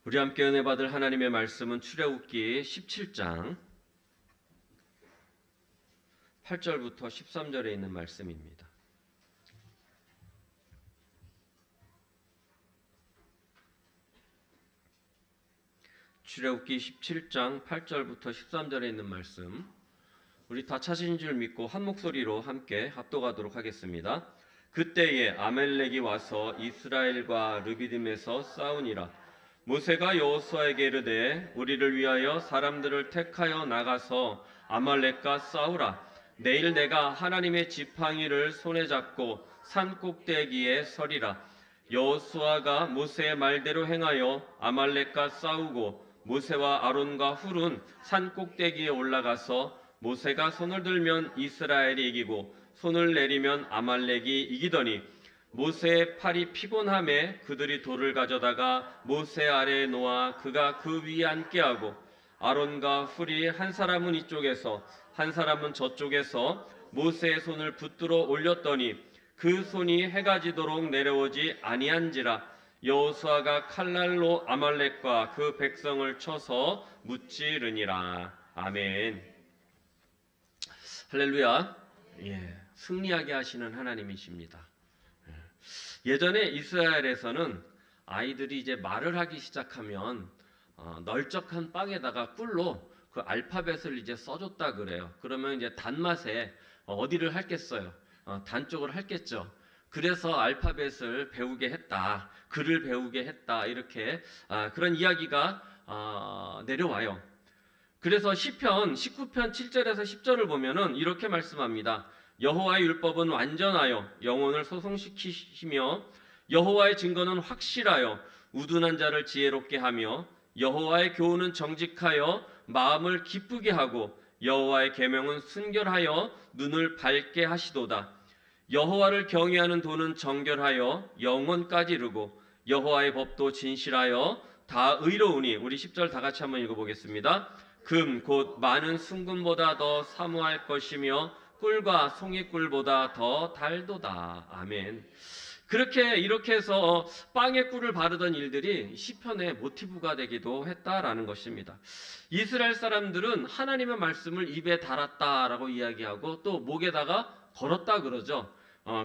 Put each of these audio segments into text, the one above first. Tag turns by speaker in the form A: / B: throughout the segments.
A: 우리 함께 은혜 받을 하나님의 말씀은 출애굽기 17장 8절부터 13절에 있는 말씀입니다. 출애굽기 17장 8절부터 13절에 있는 말씀, 우리 다 찾으신 줄 믿고 한 목소리로 함께 합독하도록 하겠습니다. 그때에 아멜렉이 와서 이스라엘과 르비딤에서 싸우니라. 모세가 여호수아에게 이르되 우리를 위하여 사람들을 택하여 나가서 아말렉과 싸우라. 내일 내가 하나님의 지팡이를 손에 잡고 산 꼭대기에 서리라. 여호수아가 모세의 말대로 행하여 아말렉과 싸우고 모세와 아론과 훌은 산 꼭대기에 올라가서 모세가 손을 들면 이스라엘이 이기고 손을 내리면 아말렉이 이기더니 모세의 팔이 피곤함에 그들이 돌을 가져다가 모세 아래에 놓아 그가 그 위에 앉게 하고 아론과 훌이 한 사람은 이쪽에서 한 사람은 저쪽에서 모세의 손을 붙들어 올렸더니 그 손이 해가 지도록 내려오지 아니한지라. 여호수아가 칼날로 아말렉과 그 백성을 쳐서 무찌르니라. 아멘. 할렐루야. 승리하게 하시는 하나님이십니다. 예전에 이스라엘에서는 아이들이 이제 말을 하기 시작하면 널쩍한 빵에다가 꿀로 그 알파벳을 이제 써줬다 그래요. 그러면 이제 단맛에 어디를 핥겠어요? 단 쪽을 핥겠죠. 그래서 알파벳을 배우게 했다, 글을 배우게 했다, 이렇게 그런 이야기가 내려와요. 그래서 시편 19편 7절에서 10절을 보면은 이렇게 말씀합니다. 여호와의 율법은 완전하여 영혼을 소성시키시며 여호와의 증거는 확실하여 우둔한 자를 지혜롭게 하며 여호와의 교훈은 정직하여 마음을 기쁘게 하고 여호와의 계명은 순결하여 눈을 밝게 하시도다. 여호와를 경외하는 도는 정결하여 영원까지 이르고 여호와의 법도 진실하여 다 의로우니. 우리 10절 다 같이 한번 읽어보겠습니다. 금 곧 많은 순금보다 더 사모할 것이며 꿀과 송이꿀보다 더 달도다. 아멘. 이렇게 해서 빵에 꿀을 바르던 일들이 시편의 모티브가 되기도 했다라는 것입니다. 이스라엘 사람들은 하나님의 말씀을 입에 달았다라고 이야기하고 또 목에다가 걸었다 그러죠.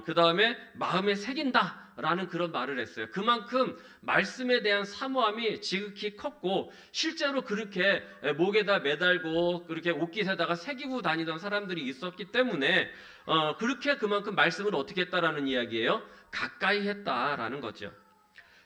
A: 그 다음에 마음에 새긴다라는 그런 말을 했어요. 그만큼 말씀에 대한 사모함이 지극히 컸고 실제로 그렇게 목에다 매달고 그렇게 옷깃에다가 새기고 다니던 사람들이 있었기 때문에 그렇게 그만큼 말씀을 어떻게 했다라는 이야기예요? 가까이 했다라는 거죠.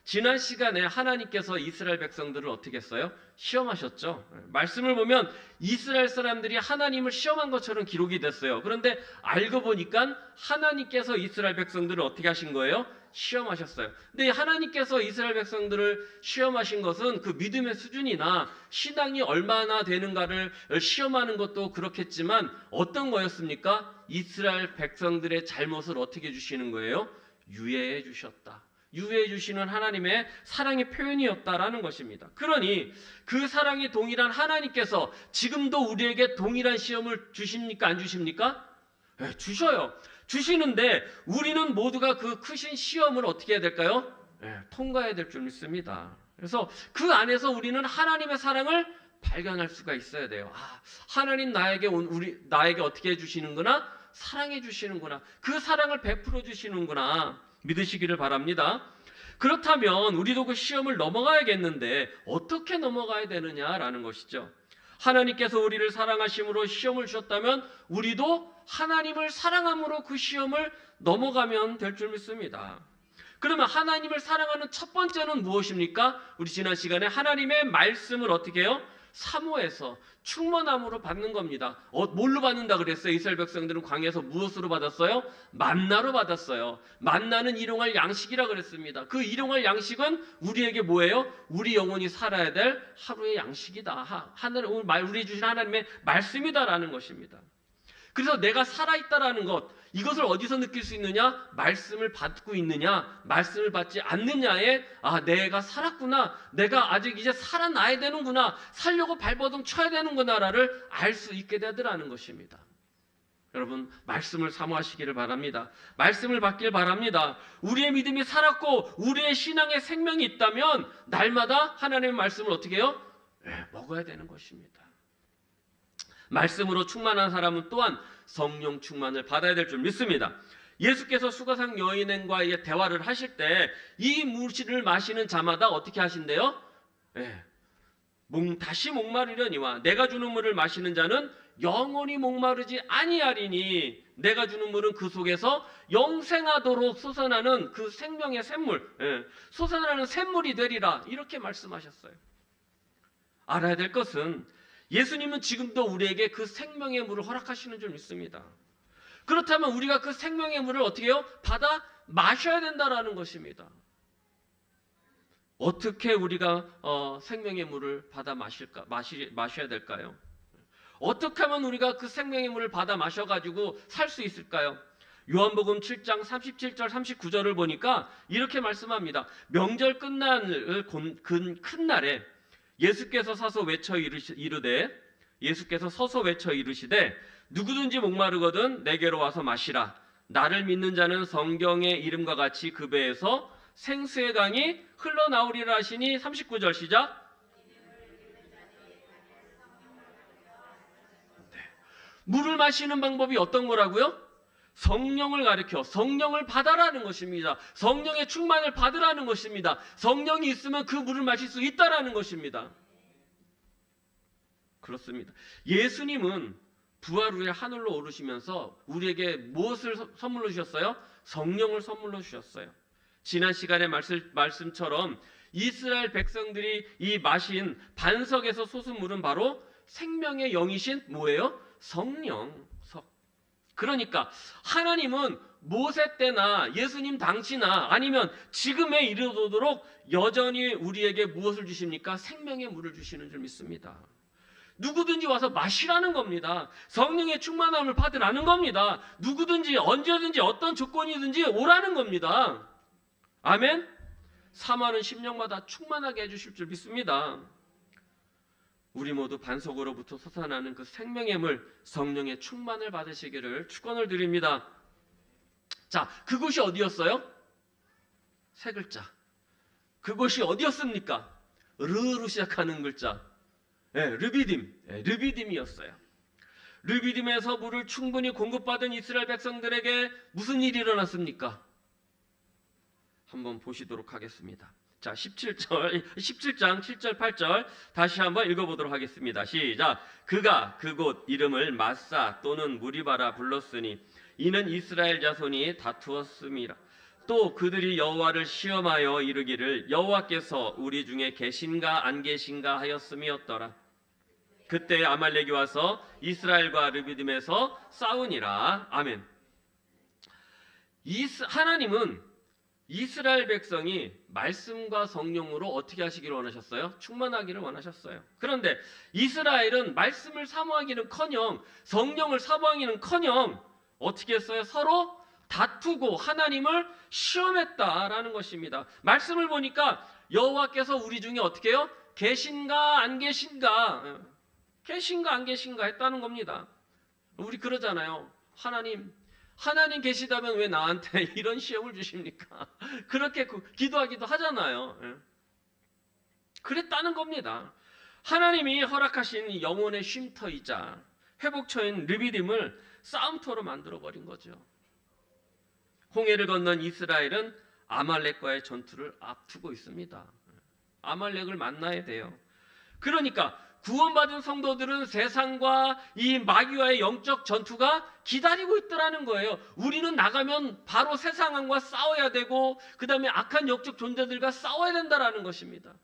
A: 지난 시간에 하나님께서 이스라엘 백성들을 어떻게 했어요? 시험하셨죠. 말씀을 보면 이스라엘 사람들이 하나님을 시험한 것처럼 기록이 됐어요. 그런데 알고 보니까 하나님께서 이스라엘 백성들을 어떻게 하신 거예요? 시험하셨어요. 근데 하나님께서 이스라엘 백성들을 시험하신 것은 그 믿음의 수준이나 신앙이 얼마나 되는가를 시험하는 것도 그렇겠지만 어떤 거였습니까? 이스라엘 백성들의 잘못을 어떻게 주시는 거예요? 유예해 주셨다. 유예해 주시는 하나님의 사랑의 표현이었다라는 것입니다. 그러니 그 사랑이 동일한 하나님께서 지금도 우리에게 동일한 시험을 주십니까? 안 주십니까? 네, 주셔요. 주시는데 우리는 모두가 그 크신 시험을 어떻게 해야 될까요? 네, 통과해야 될 줄 믿습니다. 그래서 그 안에서 우리는 하나님의 사랑을 발견할 수가 있어야 돼요. 하나님 나에게 어떻게 해주시는구나? 사랑해 주시는구나. 그 사랑을 베풀어 주시는구나. 믿으시기를 바랍니다. 그렇다면 우리도 그 시험을 넘어가야겠는데 어떻게 넘어가야 되느냐라는 것이죠. 하나님께서 우리를 사랑하심으로 시험을 주셨다면 우리도 하나님을 사랑함으로 그 시험을 넘어가면 될 줄 믿습니다. 그러면 하나님을 사랑하는 첫 번째는 무엇입니까? 우리 지난 시간에 하나님의 말씀을 어떻게 해요? 사모해서 충만함으로 받는 겁니다. 뭘로 받는다 그랬어요? 이스라엘 백성들은 광야에서 무엇으로 받았어요? 만나로 받았어요. 만나는 일용할 양식이라 그랬습니다. 그 일용할 양식은 우리에게 뭐예요? 우리 영혼이 살아야 될 하루의 양식이다. 우리 주신 하나님의 말씀이다라는 것입니다. 그래서 내가 살아있다라는 것, 이것을 어디서 느낄 수 있느냐? 말씀을 받고 있느냐, 말씀을 받지 않느냐에 내가 살았구나, 내가 아직 이제 살아나야 되는구나, 살려고 발버둥 쳐야 되는구나를 알 수 있게 되더라는 것입니다. 여러분 말씀을 사모하시기를 바랍니다. 말씀을 받길 바랍니다. 우리의 믿음이 살았고 우리의 신앙의 생명이 있다면 날마다 하나님의 말씀을 어떻게 해요? 먹어야 되는 것입니다. 말씀으로 충만한 사람은 또한 성령 충만을 받아야 될 줄 믿습니다. 예수께서 수가상 여인과의 대화를 하실 때 이 물을 마시는 자마다 어떻게 하신대요? 다시 목마르려니와 내가 주는 물을 마시는 자는 영원히 목마르지 아니하리니 내가 주는 물은 그 속에서 영생하도록 솟아나는 그 생명의 샘물, 솟아나는 샘물이 되리라, 이렇게 말씀하셨어요. 알아야 될 것은 예수님은 지금도 우리에게 그 생명의 물을 허락하시는 줄 믿습니다. 그렇다면 우리가 그 생명의 물을 어떻게 해요? 받아 마셔야 된다라는 것입니다. 어떻게 우리가 생명의 물을 받아 마셔야 될까요? 어떻게 하면 우리가 그 생명의 물을 받아 마셔가지고 살 수 있을까요? 요한복음 7장 37절 39절을 보니까 이렇게 말씀합니다. 명절 끝날 큰 날에 예수께서 서서 외쳐 이르시되 누구든지 목마르거든 내게로 와서 마시라. 나를 믿는 자는 성경의 이름과 같이 그 배에서 생수의 강이 흘러나오리라 하시니 39절 시작. 물을 마시는 방법이 어떤 거라고요? 성령을 가리켜 성령을 받아라는 것입니다. 성령의 충만을 받으라는 것입니다. 성령이 있으면 그 물을 마실 수 있다라는 것입니다. 그렇습니다. 예수님은 부활 후에 하늘로 오르시면서 우리에게 무엇을 선물로 주셨어요? 성령을 선물로 주셨어요. 지난 시간의 말씀처럼 이스라엘 백성들이 이 마신 반석에서 솟은 물은 바로 생명의 영이신 뭐예요? 성령석. 그러니까 하나님은 모세 때나 예수님 당시나 아니면 지금에 이르도록 여전히 우리에게 무엇을 주십니까? 생명의 물을 주시는 줄 믿습니다. 누구든지 와서 마시라는 겁니다. 성령의 충만함을 받으라는 겁니다. 누구든지 언제든지 어떤 조건이든지 오라는 겁니다. 아멘? 사모하는 심령마다 충만하게 해주실 줄 믿습니다. 우리 모두 반석으로부터 솟아나는 그 생명의 물, 성령의 충만을 받으시기를 축원을 드립니다. 자, 그곳이 어디였어요? 세 글자. 그곳이 어디였습니까? 르로 시작하는 글자. 르비딤이었어요. 르비딤에서 물을 충분히 공급받은 이스라엘 백성들에게 무슨 일이 일어났습니까? 한번 보시도록 하겠습니다. 자, 17장 7절 8절 다시 한번 읽어보도록 하겠습니다. 시작. 그가 그곳 이름을 마사 또는 무리바라 불렀으니 이는 이스라엘 자손이 다투었음이라. 또 그들이 여호와를 시험하여 이르기를 여호와께서 우리 중에 계신가 안 계신가 하였음이었더라. 그때 아말렉이 와서 이스라엘과 르비딤에서 싸우니라. 아멘. 하나님은 이스라엘 백성이 말씀과 성령으로 어떻게 하시기를 원하셨어요? 충만하기를 원하셨어요. 그런데 이스라엘은 말씀을 사모하기는커녕 성령을 사모하기는커녕 어떻게 했어요? 서로 다투고 하나님을 시험했다라는 것입니다. 말씀을 보니까 여호와께서 우리 중에 어떻게 해요? 계신가 안 계신가, 계신가 안 계신가 했다는 겁니다. 우리 그러잖아요. 하나님 계시다면 왜 나한테 이런 시험을 주십니까? 그렇게 기도하기도 하잖아요. 그랬다는 겁니다. 하나님이 허락하신 영혼의 쉼터이자 회복처인 르비딤을 싸움터로 만들어버린 거죠. 홍해를 건넌 이스라엘은 아말렉과의 전투를 앞두고 있습니다. 아말렉을 만나야 돼요. 그러니까 구원받은 성도들은 세상과 이 마귀와의 영적 전투가 기다리고 있더라는 거예요. 우리는 나가면 바로 세상과 싸워야 되고 그 다음에 악한 영적 존재들과 싸워야 된다는 것입니다.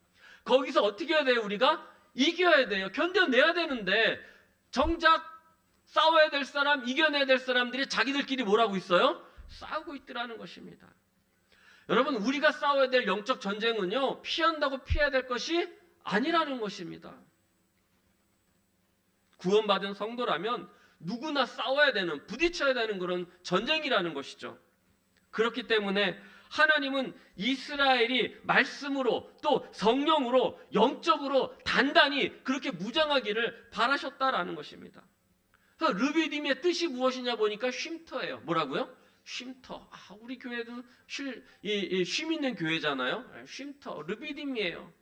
A: 거기서 어떻게 해야 돼요? 우리가 이겨야 돼요. 견뎌내야 되는데 정작 싸워야 될 사람, 이겨내야 될 사람들이 자기들끼리 뭐라고 있어요? 싸우고 있더라는 것입니다. 여러분, 우리가 싸워야 될 영적 전쟁은요, 피한다고 피해야 될 것이 아니라는 것입니다. 구원받은 성도라면 누구나 싸워야 되는, 부딪혀야 되는 그런 전쟁이라는 것이죠. 그렇기 때문에 하나님은 이스라엘이 말씀으로 또 성령으로 영적으로 단단히 그렇게 무장하기를 바라셨다라는 것입니다. 르비딤의 뜻이 무엇이냐 보니까 쉼터예요. 뭐라고요? 쉼터. 우리 교회도 쉼 있는 교회잖아요. 쉼터. 르비딤이에요.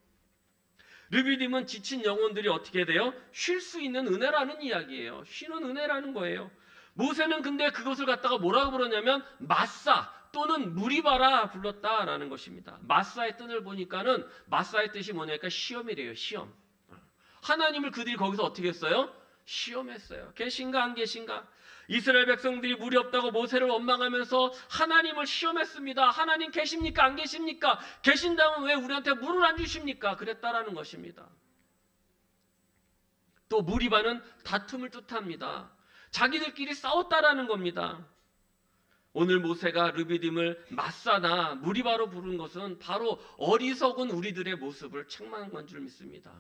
A: 르비딤은 지친 영혼들이 어떻게 돼요? 쉴 수 있는 은혜라는 이야기예요. 쉬는 은혜라는 거예요. 모세는 근데 그것을 갖다가 뭐라고 부르냐면 마사 또는 무리바라 불렀다라는 것입니다. 마사의 뜻을 보니까는 마사의 뜻이 뭐냐니까 시험이래요. 시험. 하나님을 그들이 거기서 어떻게 했어요? 시험했어요. 계신가 안 계신가? 이스라엘 백성들이 물이 없다고 모세를 원망하면서 하나님을 시험했습니다. 하나님 계십니까 안 계십니까? 계신다면 왜 우리한테 물을 안 주십니까? 그랬다라는 것입니다. 또 무리바는 다툼을 뜻합니다. 자기들끼리 싸웠다라는 겁니다. 오늘 모세가 르비딤을 마사나 무리바로 부른 것은 바로 어리석은 우리들의 모습을 책망한 건 줄 믿습니다.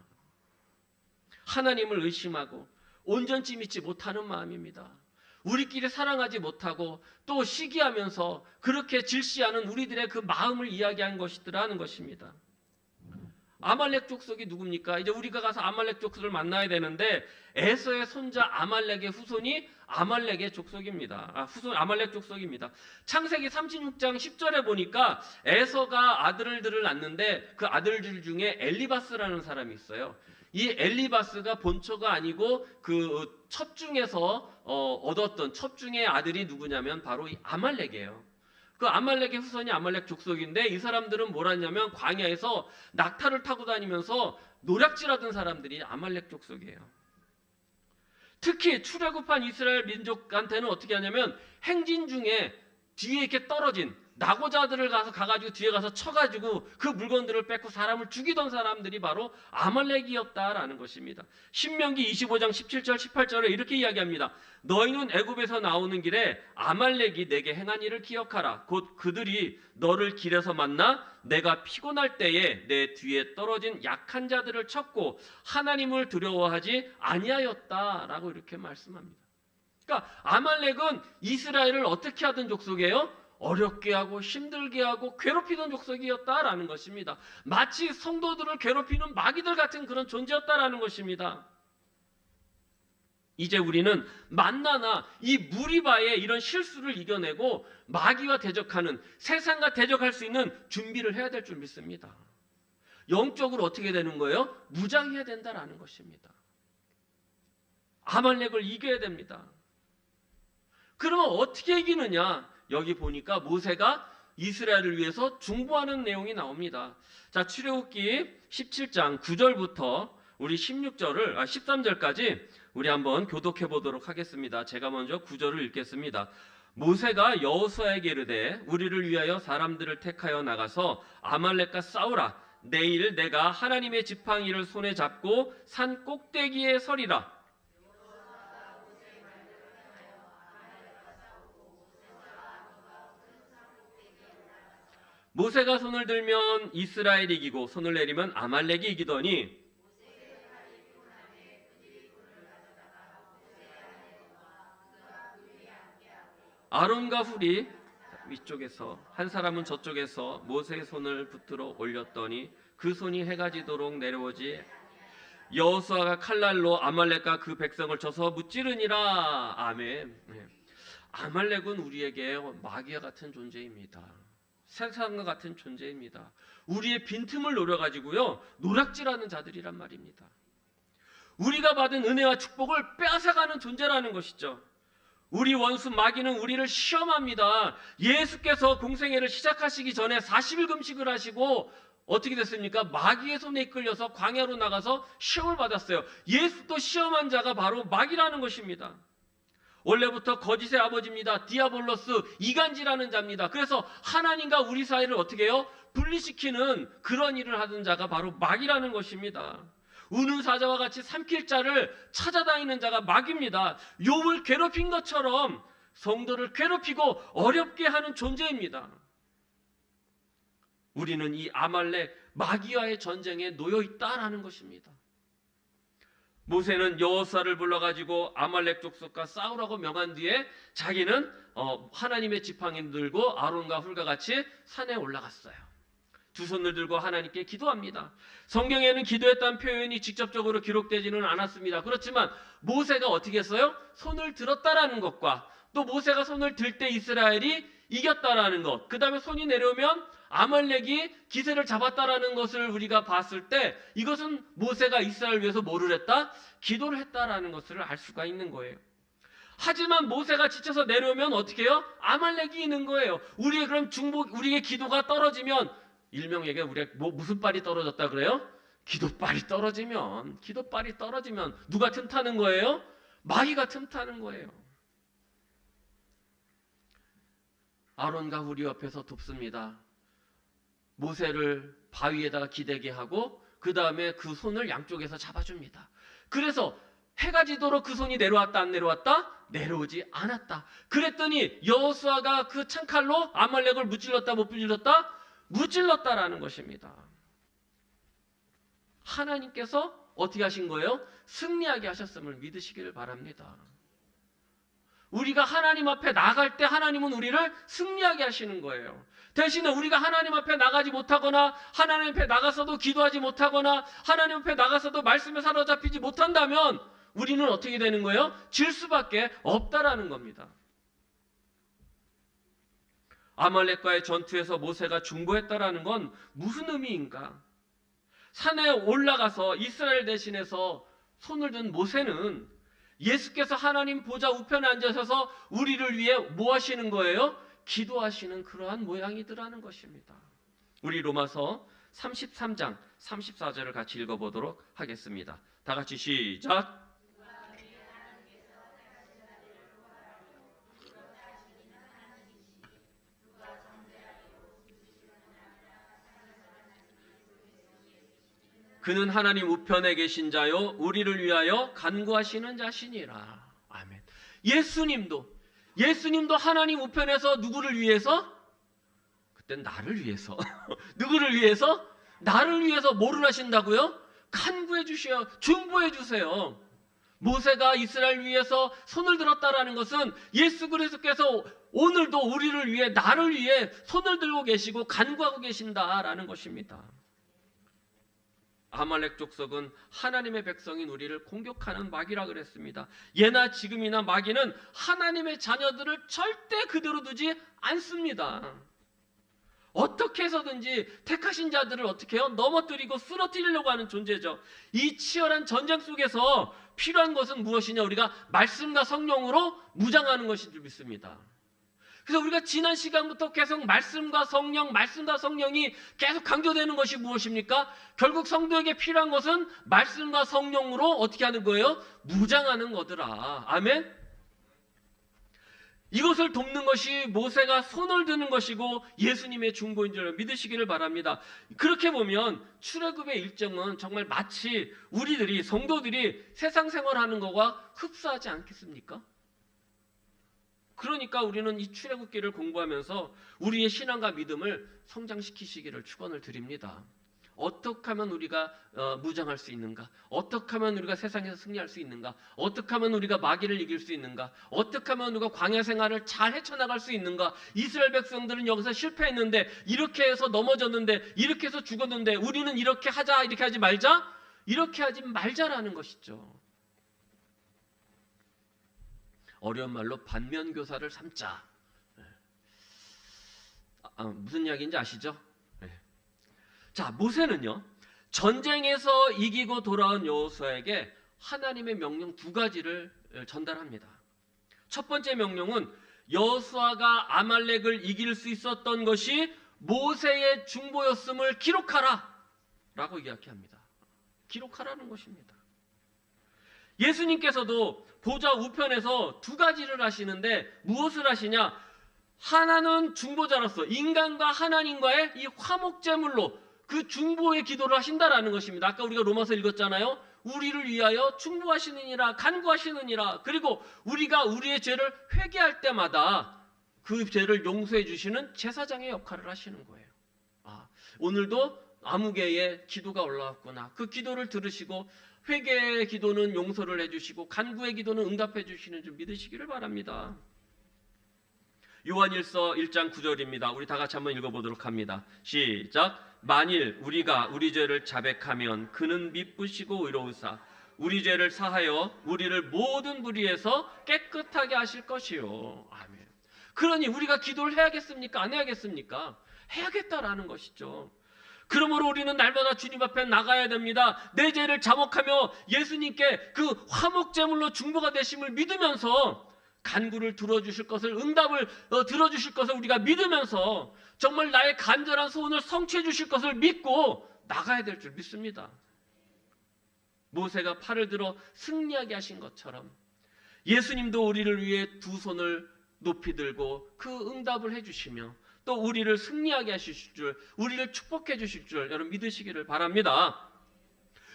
A: 하나님을 의심하고 온전치 믿지 못하는 마음입니다. 우리끼리 사랑하지 못하고 또 시기하면서 그렇게 질시하는 우리들의 그 마음을 이야기한 것이더라는 것입니다. 아말렉 족속이 누굽니까? 이제 우리가 가서 아말렉 족속을 만나야 되는데 에서의 손자 아말렉의 후손이 아말렉의 족속입니다. 아말렉 족속입니다. 창세기 36장 10절에 보니까 에서가 아들들을 낳는데 그 아들들 중에 엘리바스라는 사람이 있어요. 이 엘리바스가 본처가 아니고 그 첩중에서 얻었던 첩중의 아들이 누구냐면 바로 이 아말렉이에요. 그 아말렉의 후손이 아말렉 족속인데 이 사람들은 뭘 하냐면 광야에서 낙타를 타고 다니면서 노략질하던 사람들이 아말렉 족속이에요. 특히 출애굽한 이스라엘 민족한테는 어떻게 하냐면 행진 중에 뒤에 이렇게 떨어진 나고자들을 가가지고 뒤에 가서 쳐가지고 그 물건들을 뺏고 사람을 죽이던 사람들이 바로 아말렉이었다라는 것입니다. 신명기 25장 17절 18절에 이렇게 이야기합니다. 너희는 애굽에서 나오는 길에 아말렉이 내게 행한 일을 기억하라. 곧 그들이 너를 길에서 만나 내가 피곤할 때에 내 뒤에 떨어진 약한 자들을 쳤고 하나님을 두려워하지 아니하였다라고 이렇게 말씀합니다. 그러니까 아말렉은 이스라엘을 어떻게 하던 족속이에요? 어렵게 하고 힘들게 하고 괴롭히던 족속이었다라는 것입니다. 마치 성도들을 괴롭히는 마귀들 같은 그런 존재였다라는 것입니다. 이제 우리는 만나나 이 무리바의 이런 실수를 이겨내고 마귀와 대적하는, 세상과 대적할 수 있는 준비를 해야 될 줄 믿습니다. 영적으로 어떻게 되는 거예요? 무장해야 된다라는 것입니다. 아말렉을 이겨야 됩니다. 그러면 어떻게 이기느냐? 여기 보니까 모세가 이스라엘을 위해서 중보하는 내용이 나옵니다. 자, 출애굽기 17장 9절부터 우리 13절까지 우리 한번 교독해 보도록 하겠습니다. 제가 먼저 9절을 읽겠습니다. 모세가 여호수아에게 이르되 우리를 위하여 사람들을 택하여 나가서 아말렉과 싸우라. 내일 내가 하나님의 지팡이를 손에 잡고 산 꼭대기에 서리라. 모세가 손을 들면 이스라엘이 이기고 손을 내리면 아말렉이 이기더니 아론과 훌이 위쪽에서 한 사람은 저쪽에서 모세의 손을 붙들어 올렸더니 그 손이 해가 지도록 내려오지 여호수아가 칼날로 아말렉과 그 백성을 쳐서 무찌르니라. 아멘. 아말렉은 우리에게 마귀와 같은 존재입니다. 세상과 같은 존재입니다. 우리의 빈틈을 노려가지고요 노략질하는 자들이란 말입니다. 우리가 받은 은혜와 축복을 빼앗아가는 존재라는 것이죠. 우리 원수 마귀는 우리를 시험합니다. 예수께서 공생애를 시작하시기 전에 40일 금식을 하시고 어떻게 됐습니까? 마귀의 손에 이끌려서 광야로 나가서 시험을 받았어요. 예수도 시험한 자가 바로 마귀라는 것입니다. 원래부터 거짓의 아버지입니다. 디아볼로스, 이간질하는 자입니다. 그래서 하나님과 우리 사이를 어떻게 해요? 분리시키는 그런 일을 하던 자가 바로 마귀라는 것입니다. 우는 사자와 같이 삼킬 자를 찾아다니는 자가 마귀입니다. 욥을 괴롭힌 것처럼 성도를 괴롭히고 어렵게 하는 존재입니다. 우리는 이 아말렉 마귀와의 전쟁에 놓여 있다라는 것입니다. 모세는 여호수아를 불러가지고 아말렉 족속과 싸우라고 명한 뒤에 자기는 하나님의 지팡이를 들고 아론과 훌과 같이 산에 올라갔어요. 두 손을 들고 하나님께 기도합니다. 성경에는 기도했다는 표현이 직접적으로 기록되지는 않았습니다. 그렇지만 모세가 어떻게 했어요? 손을 들었다라는 것과 또 모세가 손을 들 때 이스라엘이 이겼다라는 것, 그 다음에 손이 내려오면 아말렉이 기세를 잡았다라는 것을 우리가 봤을 때 이것은 모세가 이스라엘을 위해서 뭐를 했다? 기도를 했다라는 것을 알 수가 있는 거예요. 하지만 모세가 지쳐서 내려오면 어떻게 해요? 아말렉이 있는 거예요. 우리의 그럼 우리의 기도가 떨어지면 일명에게 우리가 무슨 빨이 떨어졌다 그래요? 기도빨이 떨어지면 누가 틈타는 거예요? 마귀가 틈타는 거예요. 아론과 후리 옆에서 돕습니다. 모세를 바위에다가 기대게 하고 그 다음에 그 손을 양쪽에서 잡아줍니다. 그래서 해가 지도록 그 손이 내려왔다 안 내려왔다? 내려오지 않았다. 그랬더니 여호수아가 그 창칼로 아말렉을 무찔렀다 못 무찔렀다? 무찔렀다라는 것입니다. 하나님께서 어떻게 하신 거예요? 승리하게 하셨음을 믿으시기를 바랍니다. 우리가 하나님 앞에 나갈 때 하나님은 우리를 승리하게 하시는 거예요. 대신에 우리가 하나님 앞에 나가지 못하거나 하나님 앞에 나가서도 기도하지 못하거나 하나님 앞에 나가서도 말씀에 사로잡히지 못한다면 우리는 어떻게 되는 거예요? 질 수밖에 없다라는 겁니다. 아말렉과의 전투에서 모세가 중보했다라는 건 무슨 의미인가? 산에 올라가서 이스라엘 대신해서 손을 든 모세는 예수께서 하나님 보좌 우편에 앉으셔서 우리를 위해 뭐 하시는 거예요? 기도하시는 그러한 모양이더라는 것입니다. 우리 로마서 33장 34절을 같이 읽어보도록 하겠습니다. 다 같이 시작. 그는 하나님 우편에 계신 자요 우리를 위하여 간구하시는 자시니라. 아멘. 예수님도 하나님 우편에서 누구를 위해서? 그땐 나를 위해서. 누구를 위해서? 나를 위해서 뭐를 하신다고요? 간구해 주셔, 중보해 주세요. 모세가 이스라엘 위해서 손을 들었다라는 것은 예수 그리스도께서 오늘도 우리를 위해, 나를 위해 손을 들고 계시고 간구하고 계신다라는 것입니다. 아말렉 족속은 하나님의 백성인 우리를 공격하는 마귀라 그랬습니다. 예나 지금이나 마귀는 하나님의 자녀들을 절대 그대로 두지 않습니다. 어떻게 해서든지 택하신 자들을 어떻게 해요? 넘어뜨리고 쓰러뜨리려고 하는 존재죠. 이 치열한 전쟁 속에서 필요한 것은 무엇이냐? 우리가 말씀과 성령으로 무장하는 것인 줄 믿습니다. 그래서 우리가 지난 시간부터 계속 말씀과 성령이 계속 강조되는 것이 무엇입니까? 결국 성도에게 필요한 것은 말씀과 성령으로 어떻게 하는 거예요? 무장하는 거더라. 아멘? 이것을 돕는 것이 모세가 손을 드는 것이고 예수님의 중보인 줄 믿으시기를 바랍니다. 그렇게 보면 출애굽의 일정은 정말 마치 우리들이, 성도들이 세상 생활하는 것과 흡사하지 않겠습니까? 그러니까 우리는 이 출애굽기를 공부하면서 우리의 신앙과 믿음을 성장시키시기를 축원을 드립니다. 어떻게 하면 우리가 무장할 수 있는가? 어떻게 하면 우리가 세상에서 승리할 수 있는가? 어떻게 하면 우리가 마귀를 이길 수 있는가? 어떻게 하면 우리가 광야 생활을 잘 헤쳐나갈 수 있는가? 이스라엘 백성들은 여기서 실패했는데, 이렇게 해서 넘어졌는데, 이렇게 해서 죽었는데, 우리는 이렇게 하자, 이렇게 하지 말자? 이렇게 하지 말자라는 것이죠. 어려운 말로 반면교사를 삼자. 무슨 이야기인지 아시죠? 자, 모세는요, 전쟁에서 이기고 돌아온 여호수아에게 하나님의 명령 두 가지를 전달합니다. 첫 번째 명령은 여호수아가 아말렉을 이길 수 있었던 것이 모세의 중보였음을 기록하라 라고 이야기합니다. 기록하라는 것입니다. 예수님께서도 보좌 우편에서 두 가지를 하시는데 무엇을 하시냐? 하나는 중보자로서 인간과 하나님과의 이 화목제물로 그 중보의 기도를 하신다라는 것입니다. 아까 우리가 로마서 읽었잖아요. 우리를 위하여 중보하시느니라, 간구하시느니라. 그리고 우리가 우리의 죄를 회개할 때마다 그 죄를 용서해 주시는 제사장의 역할을 하시는 거예요. 오늘도 아무개의 기도가 올라왔구나. 그 기도를 들으시고 회개의 기도는 용서를 해주시고 간구의 기도는 응답해 주시는 줄 믿으시기를 바랍니다. 요한일서 1장 9절입니다. 우리 다 같이 한번 읽어보도록 합니다. 시작. 만일 우리가 우리 죄를 자백하면 그는 미쁘시고 의로우사 우리 죄를 사하여 우리를 모든 불의에서 깨끗하게 하실 것이요. 아멘. 그러니 우리가 기도를 해야겠습니까? 안 해야겠습니까? 해야겠다라는 것이죠. 그러므로 우리는 날마다 주님 앞에 나가야 됩니다. 내 죄를 자목하며 예수님께 그 화목제물로 중보가 되심을 믿으면서 간구를 들어주실 것을, 응답을 들어주실 것을 우리가 믿으면서 정말 나의 간절한 소원을 성취해 주실 것을 믿고 나가야 될 줄 믿습니다. 모세가 팔을 들어 승리하게 하신 것처럼 예수님도 우리를 위해 두 손을 높이 들고 그 응답을 해주시며 또 우리를 승리하게 하실 줄, 우리를 축복해 주실 줄 여러분 믿으시기를 바랍니다.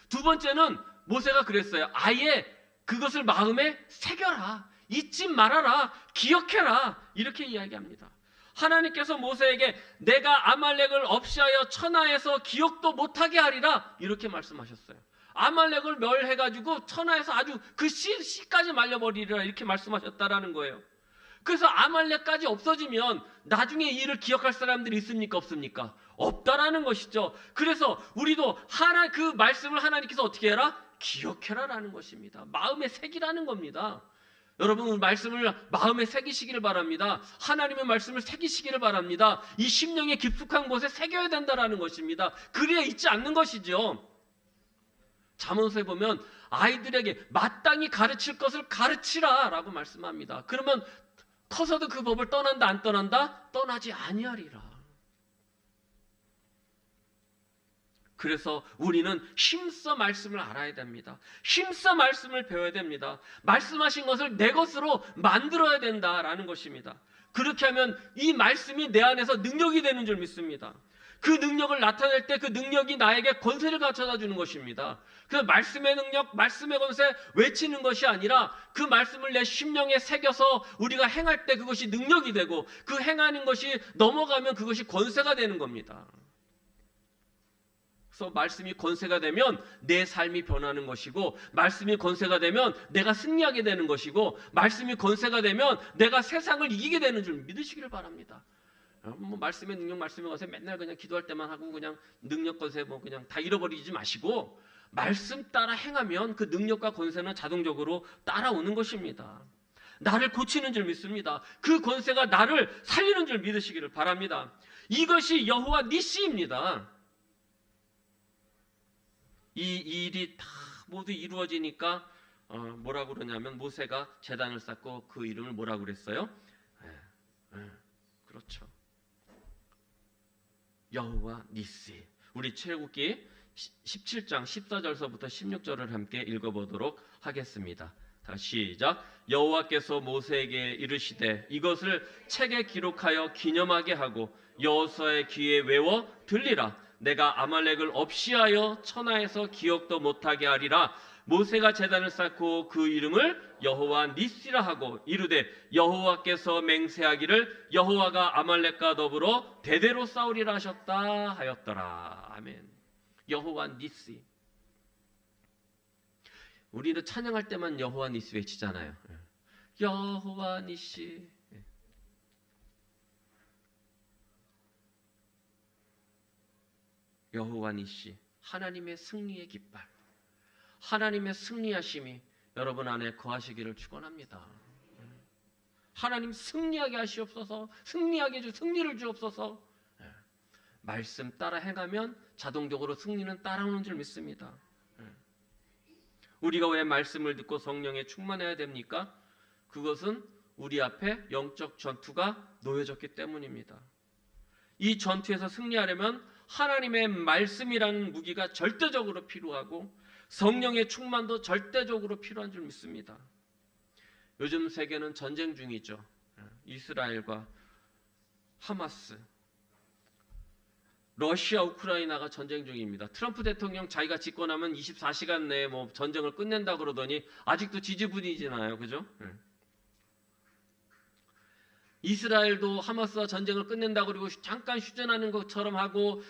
A: 두 번째는 모세가 그랬어요. 아예 그것을 마음에 새겨라, 잊지 말아라, 기억해라, 이렇게 이야기합니다. 하나님께서 모세에게 내가 아말렉을 없이하여 천하에서 기억도 못하게 하리라 이렇게 말씀하셨어요. 아말렉을 멸해가지고 천하에서 아주 그 씨까지 말려버리리라 이렇게 말씀하셨다라는 거예요. 그래서 아말렉까지 없어지면 나중에 이 일을 기억할 사람들이 있습니까? 없습니까? 없다라는 것이죠. 그래서 우리도 그 말씀을 하나님께서 어떻게 해라? 기억해라라는 것입니다. 마음에 새기라는 겁니다. 여러분 말씀을 마음에 새기시기를 바랍니다. 하나님의 말씀을 새기시기를 바랍니다. 이 심령의 깊숙한 곳에 새겨야 된다라는 것입니다. 그래야 잊지 않는 것이죠. 잠언서에 보면 아이들에게 마땅히 가르칠 것을 가르치라 라고 말씀합니다. 그러면 커서도 그 법을 떠난다 안 떠난다? 떠나지 아니하리라. 그래서 우리는 힘써 말씀을 알아야 됩니다. 힘써 말씀을 배워야 됩니다. 말씀하신 것을 내 것으로 만들어야 된다라는 것입니다. 그렇게 하면 이 말씀이 내 안에서 능력이 되는 줄 믿습니다. 그 능력을 나타낼 때 그 능력이 나에게 권세를 가져다 주는 것입니다. 그 말씀의 능력, 말씀의 권세 외치는 것이 아니라 그 말씀을 내 심령에 새겨서 우리가 행할 때 그것이 능력이 되고 그 행하는 것이 넘어가면 그것이 권세가 되는 겁니다. 그래서 말씀이 권세가 되면 내 삶이 변하는 것이고 말씀이 권세가 되면 내가 승리하게 되는 것이고 말씀이 권세가 되면 내가 세상을 이기게 되는 줄 믿으시기를 바랍니다. 뭐 말씀의 능력, 말씀의 권세 맨날 그냥 기도할 때만 하고 그냥 능력 권세 뭐 그냥 다 잃어버리지 마시고 말씀 따라 행하면 그 능력과 권세는 자동적으로 따라오는 것입니다. 나를 고치는 줄 믿습니다. 그 권세가 나를 살리는 줄 믿으시기를 바랍니다. 이것이 여호와 니시입니다. 이 일이 다 모두 이루어지니까 뭐라고 그러냐면 모세가 제단을 쌓고 그 이름을 뭐라고 그랬어요? 그렇죠. 여호와 니시. 우리 출애굽기 17장 14절서부터 16절을 함께 읽어보도록 하겠습니다. 다시 시작. 여호와께서 모세에게 이르시되 이것을 책에 기록하여 기념하게 하고 여호수아의 귀에 외워 들리라. 내가 아말렉을 없이하여 천하에서 기억도 못하게 하리라. 모세가 제단을 쌓고 그 이름을 여호와 니시라 하고 이르되 여호와께서 맹세하기를 여호와가 아말렉과 더불어 대대로 싸우리라 하셨다 하였더라. 아멘. 여호와 니시. 우리는 찬양할 때만 여호와 니시 외치잖아요. 여호와 니시. 여호와 니시. 하나님의 승리의 깃발, 하나님의 승리하심이 여러분 안에 거하시기를 축원합니다. 하나님 승리하게 하시옵소서. 승리를 주옵소서. 말씀 따라 행하면 자동적으로 승리는 따라오는 줄 믿습니다. 우리가 왜 말씀을 듣고 성령에 충만해야 됩니까? 그것은 우리 앞에 영적 전투가 놓여졌기 때문입니다. 이 전투에서 승리하려면 하나님의 말씀이라는 무기가 절대적으로 필요하고 성령의 충만도 절대적으로 필요한 줄 믿습니다. 요즘 세계는 전쟁 중이죠. 이스라엘과 하마스, 러시아, 우크라이나가 전쟁 중입니다. 트럼프 대통령 자기가 집권하면 24시간 내에 뭐 전쟁을 끝낸다 그러더니 아직도 지지부진이잖아요. 그죠? 이스라엘도 하마스와 전쟁을 끝낸다 그러고 잠깐 휴전하는 것처럼 하고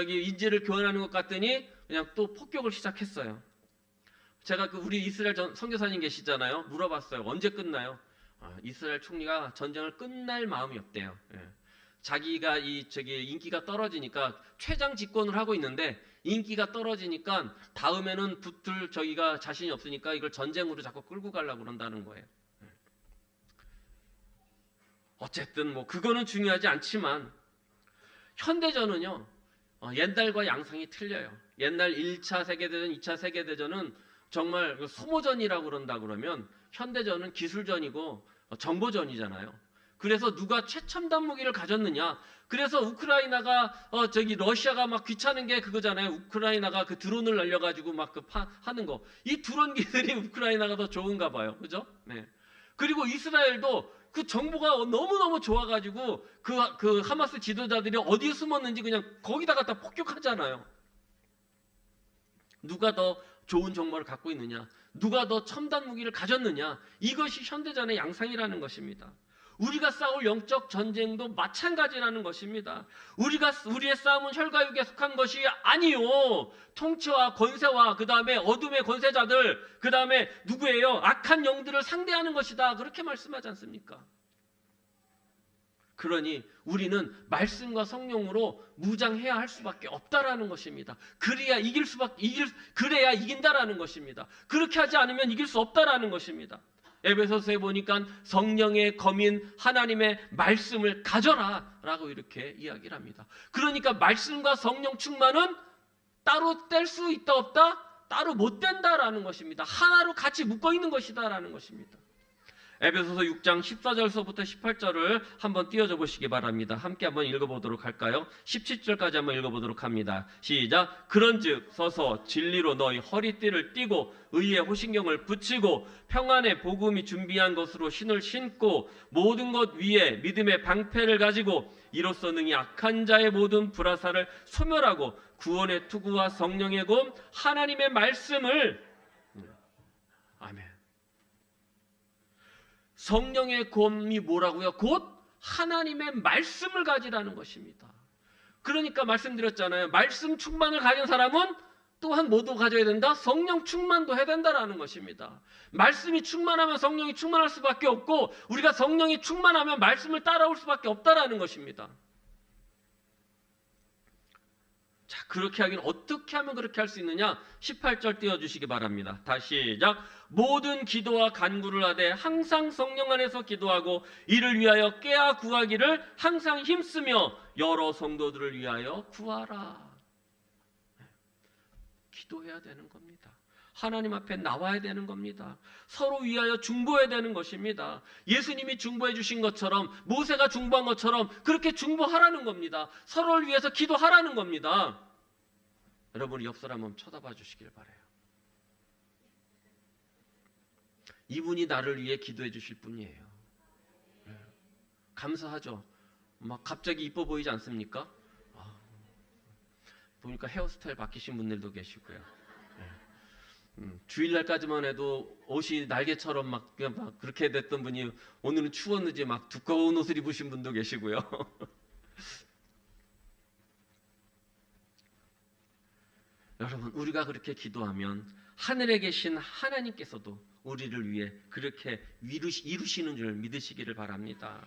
A: 인재를 교환하는 것 같더니 그냥 또 폭격을 시작했어요. 제가 우리 이스라엘 선교사님 계시잖아요. 물어봤어요. 언제 끝나요? 이스라엘 총리가 전쟁을 끝날 마음이 없대요. 자기가 인기가 떨어지니까 최장 집권을 하고 있는데 인기가 떨어지니까 다음에는 붙을 저기가 자신이 없으니까 이걸 전쟁으로 자꾸 끌고 가려고 그런다는 거예요. 어쨌든 뭐 그거는 중요하지 않지만 현대전은요, 옛날과 양상이 틀려요. 옛날 1차 세계대전, 2차 세계대전은 정말 소모전이라고 그런다 그러면 현대전은 기술전이고 정보전이잖아요. 그래서 누가 최첨단 무기를 가졌느냐. 그래서 우크라이나가 러시아가 막 귀찮은 게 그거잖아요. 우크라이나가 그 드론을 날려가지고 막 하는 거. 이 드론기들이 우크라이나가 더 좋은가 봐요. 그죠? 네. 그리고 이스라엘도 그 정보가 너무너무 좋아가지고 그 하마스 지도자들이 어디에 숨었는지 그냥 거기다 갖다 폭격하잖아요. 누가 더 좋은 정보를 갖고 있느냐, 누가 더 첨단 무기를 가졌느냐, 이것이 현대전의 양상이라는 것입니다. 우리가 싸울 영적 전쟁도 마찬가지라는 것입니다. 우리의 싸움은 혈과육에 속한 것이 아니요, 통치와 권세와 그 다음에 어둠의 권세자들, 그 다음에 누구예요? 악한 영들을 상대하는 것이다. 그렇게 말씀하지 않습니까? 그러니 우리는 말씀과 성령으로 무장해야 할 수밖에 없다라는 것입니다. 그래야 그래야 이긴다라는 것입니다. 그렇게 하지 않으면 이길 수 없다라는 것입니다. 에베소서에 보니까 성령의 검인 하나님의 말씀을 가져라라고 이렇게 이야기를 합니다. 그러니까 말씀과 성령 충만은 따로 뗄 수 있다 없다? 따로 못 뗀다라는 것입니다. 하나로 같이 묶어 있는 것이다라는 것입니다. 에베소서 6장 14절서부터 18절을 한번 띄워줘 보시기 바랍니다. 함께 한번 읽어보도록 할까요? 17절까지 한번 읽어보도록 합니다. 시작. 그런즉 서서 진리로 너희 허리띠를 띠고 의의 호신경을 붙이고 평안의 복음이 준비한 것으로 신을 신고 모든 것 위에 믿음의 방패를 가지고 이로써 능히 악한 자의 모든 불화살을 소멸하고 구원의 투구와 성령의 검 하나님의 말씀을 아멘. 성령의 검이 뭐라고요? 곧 하나님의 말씀을 가지라는 것입니다. 그러니까 말씀드렸잖아요. 말씀 충만을 가진 사람은 또한 뭐도 가져야 된다? 성령 충만도 해야 된다라는 것입니다. 말씀이 충만하면 성령이 충만할 수밖에 없고 우리가 성령이 충만하면 말씀을 따라올 수밖에 없다라는 것입니다. 자, 그렇게 하기는 어떻게 하면 그렇게 할 수 있느냐? 18절 띄워주시기 바랍니다. 다시 시작. 모든 기도와 간구를 하되 항상 성령 안에서 기도하고 이를 위하여 깨어 구하기를 항상 힘쓰며 여러 성도들을 위하여 구하라. 기도해야 되는 겁니다. 하나님 앞에 나와야 되는 겁니다. 서로 위하여 중보해야 되는 것입니다. 예수님이 중보해 주신 것처럼 모세가 중보한 것처럼 그렇게 중보하라는 겁니다. 서로를 위해서 기도하라는 겁니다. 여러분 옆 사람 한번 쳐다봐 주시길 바라요. 이분이 나를 위해 기도해 주실 분이에요. 감사하죠. 막 갑자기 이뻐 보이지 않습니까? 보니까 헤어스타일 바뀌신 분들도 계시고요. 주일날까지만 해도 옷이 날개처럼 막 그렇게 됐던 분이 오늘은 추웠는지 막 두꺼운 옷을 입으신 분도 계시고요. 여러분 우리가 그렇게 기도하면 하늘에 계신 하나님께서도 우리를 위해 그렇게 이루시는 줄 믿으시기를 바랍니다.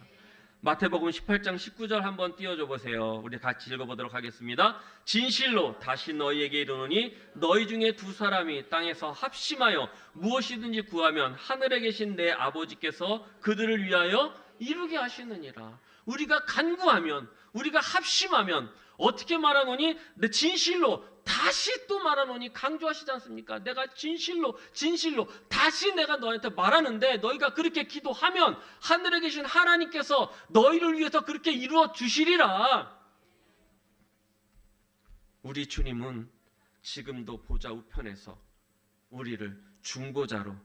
A: 마태복음 18장 19절 한번 띄워줘 보세요. 우리 같이 읽어보도록 하겠습니다. 진실로 다시 너희에게 이르노니 너희 중에 두 사람이 땅에서 합심하여 무엇이든지 구하면 하늘에 계신 내 아버지께서 그들을 위하여 이루게 하시느니라. 우리가 간구하면 우리가 합심하면 어떻게 말하노니 내 진실로 다시 또 말하노니 강조하시지 않습니까? 내가 진실로 다시 내가 너한테 말하는데 너희가 그렇게 기도하면 하늘에 계신 하나님께서 너희를 위해서 그렇게 이루어 주시리라. 우리 주님은 지금도 보좌 우편에서 우리를 중보자로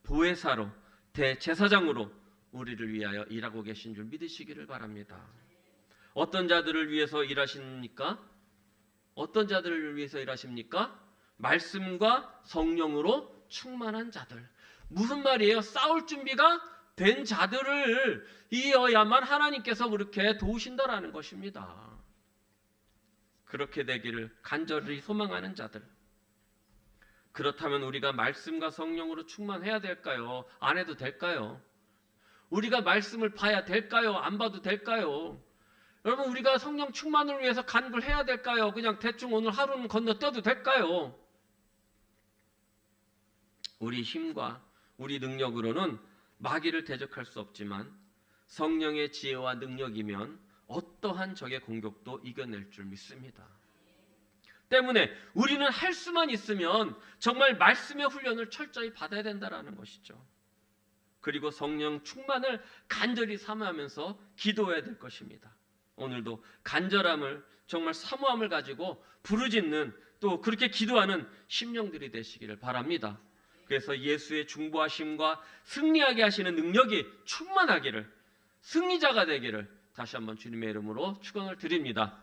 A: 보혜사로 대제사장으로 우리를 위하여 일하고 계신 줄 믿으시기를 바랍니다. 어떤 자들을 위해서 일하십니까? 어떤 자들을 위해서 일하십니까? 말씀과 성령으로 충만한 자들. 무슨 말이에요? 싸울 준비가 된 자들을 이어야만 하나님께서 그렇게 도우신다라는 것입니다. 그렇게 되기를 간절히 소망하는 자들. 그렇다면 우리가 말씀과 성령으로 충만해야 될까요? 안 해도 될까요? 우리가 말씀을 봐야 될까요? 안 봐도 될까요? 여러분, 우리가 성령 충만을 위해서 간구를 해야 될까요? 그냥 대충 오늘 하루는 건너뛰어도 될까요? 우리 힘과 우리 능력으로는 마귀를 대적할 수 없지만 성령의 지혜와 능력이면 어떠한 적의 공격도 이겨낼 줄 믿습니다. 때문에 우리는 할 수만 있으면 정말 말씀의 훈련을 철저히 받아야 된다는 것이죠. 그리고 성령 충만을 간절히 사모하면서 기도해야 될 것입니다. 오늘도 간절함을, 정말 사모함을 가지고 부르짖는, 또 그렇게 기도하는 심령들이 되시기를 바랍니다. 그래서 예수의 중보하심과 승리하게 하시는 능력이 충만하기를, 승리자가 되기를 다시 한번 주님의 이름으로 축원을 드립니다.